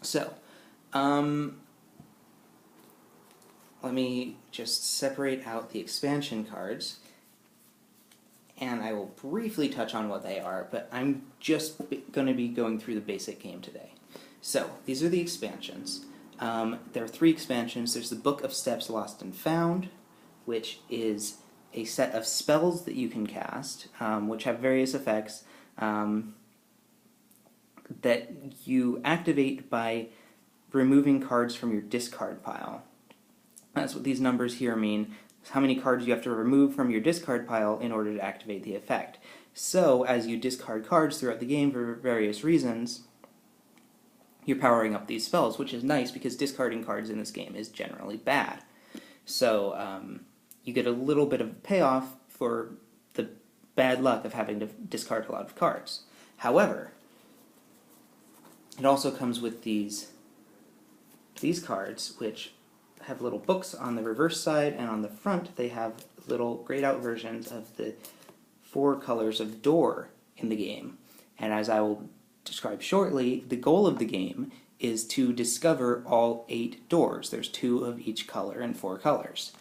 So, let me just separate out the expansion cards, and I will briefly touch on what they are, but I'm just going to be going through the basic game today. So, these are the expansions. There are 3 expansions. There's the Book of Steps Lost and Found, which is a set of spells that you can cast, which have various effects that you activate by removing cards from your discard pile. That's what these numbers here mean. It's how many cards you have to remove from your discard pile in order to activate the effect. So, as you discard cards throughout the game for various reasons, you're powering up these spells, which is nice because discarding cards in this game is generally bad. So, you get a little bit of payoff for the bad luck of having to discard a lot of cards. However, it also comes with these cards, which have little books on the reverse side, and on the front they have little grayed out versions of the 4 colors of door in the game. And as I will describe shortly, the goal of the game is to discover all 8 doors. There's 2 of each color and 4 colors.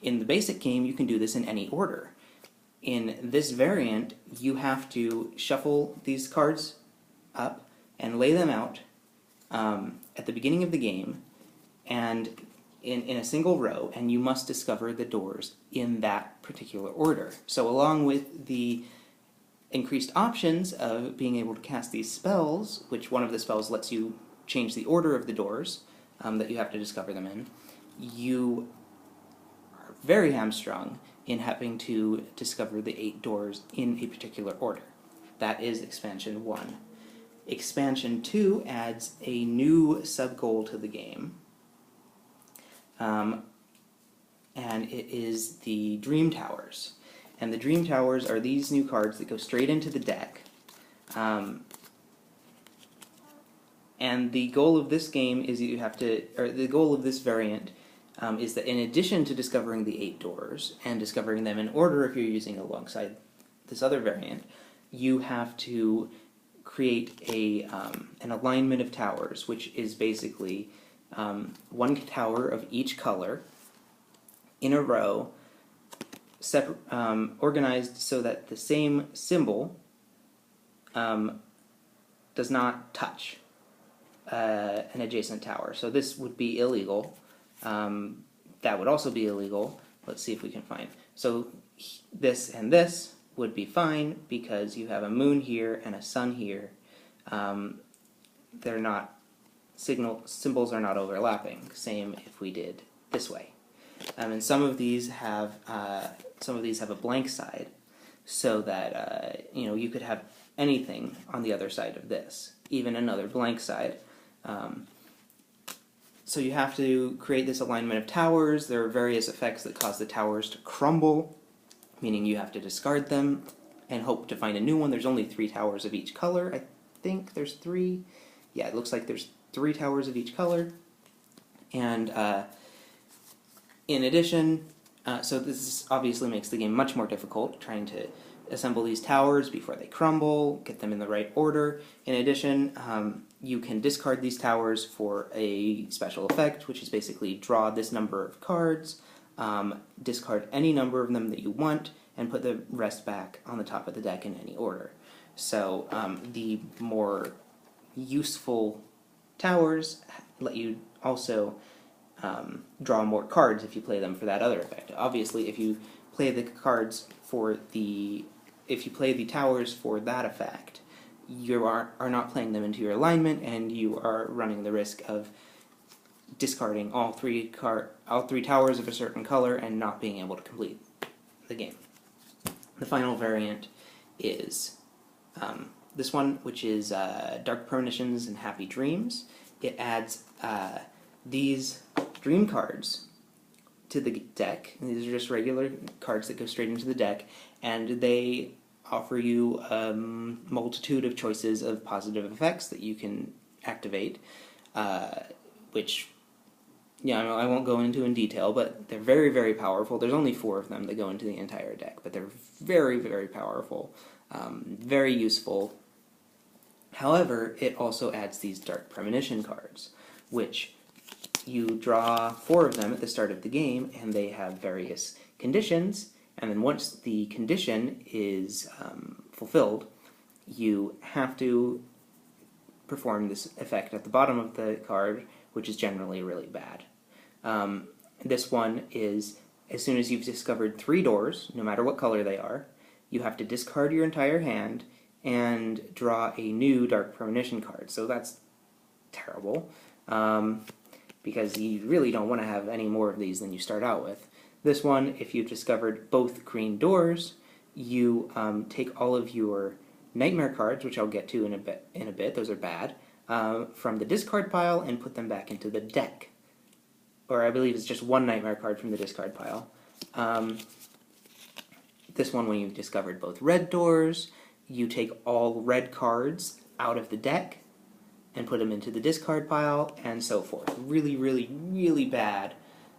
In the basic game, you can do this in any order. In this variant, you have to shuffle these cards up and lay them out at the beginning of the game, and in a single row, and you must discover the doors in that particular order. So along with the increased options of being able to cast these spells, which one of the spells lets you change the order of the doors that you have to discover them in, you are very hamstrung in having to discover the 8 doors in a particular order. That is Expansion 1. Expansion 2 adds a new sub-goal to the game, and it is the Dream Towers. And the Dream Towers are these new cards that go straight into the deck. And the goal of this game is the goal of this variant is that in addition to discovering the 8 doors, and discovering them in order if you're using alongside this other variant, you have to create an alignment of towers, which is basically 1 tower of each color in a row, organized so that the same symbol does not touch an adjacent tower. So this would be illegal. That would also be illegal. Let's see if we can find. So this and this would be fine because you have a moon here and a sun here. They're not symbols are not overlapping. Same if we did this way. And some of these have a blank side, so that you could have anything on the other side of this, even another blank side. So you have to create this alignment of towers. There are various effects that cause the towers to crumble, meaning you have to discard them and hope to find a new one. There's only 3 towers of each color. I think there's 3. Yeah, it looks like there's 3 towers of each color. And in addition, so this obviously makes the game much more difficult, trying to assemble these towers before they crumble, get them in the right order. In addition, you can discard these towers for a special effect, which is basically draw this number of cards, discard any number of them that you want, and put the rest back on the top of the deck in any order. So the more useful towers let you also draw more cards if you play them for that other effect. Obviously, if you play the towers for that effect, you are not playing them into your alignment, and you are running the risk of discarding all 3 towers of a certain color and not being able to complete the game. The final variant is this one, which is Dark Premonitions and Happy Dreams. It adds these dream cards to the deck. And these are just regular cards that go straight into the deck, and they offer you a multitude of choices of positive effects that you can activate, which, I won't go into in detail, but they're very, very powerful. There's only 4 of them that go into the entire deck, but they're very, very powerful, very useful, However, it also adds these Dark Premonition cards, which you draw 4 of them at the start of the game, and they have various conditions, and then once the condition is fulfilled, you have to perform this effect at the bottom of the card, which is generally really bad. This one is, as soon as you've discovered 3 doors, no matter what color they are, you have to discard your entire hand and draw a new Dark Premonition card. So that's terrible, because you really don't want to have any more of these than you start out with. This one, if you've discovered both green doors, you take all of your nightmare cards, which I'll get to in a bit, those are bad, from the discard pile and put them back into the deck. Or I believe it's just 1 nightmare card from the discard pile. This one, when you've discovered both red doors, you take all red cards out of the deck and put them into the discard pile, and so forth. Really, really, really bad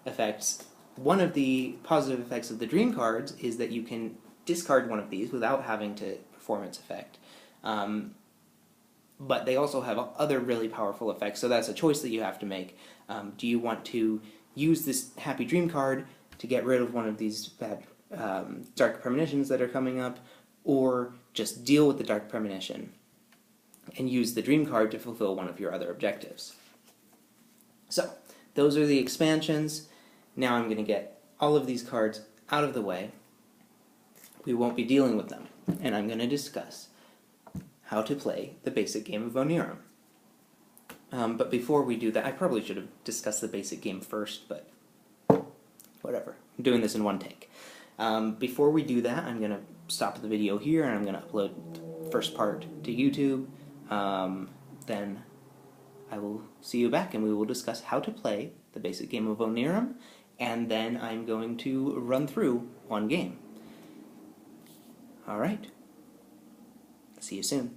effects. One of the positive effects of the dream cards is that you can discard one of these without having to perform its effect. But they also have other really powerful effects, so that's a choice that you have to make. Do you want to use this Happy Dream card to get rid of one of these bad Dark Premonitions that are coming up, or just deal with the Dark Premonition and use the Dream card to fulfill one of your other objectives? So, those are the expansions. Now I'm going to get all of these cards out of the way. We won't be dealing with them, and I'm going to discuss how to play the basic game of Onirim. But before we do that, I probably should have discussed the basic game first, but whatever. I'm doing this in one take. Before we do that, I'm going to stop the video here, and I'm going to upload the first part to YouTube. Then I will see you back, and we will discuss how to play the basic game of Onirim, and then I'm going to run through one game. Alright. See you soon.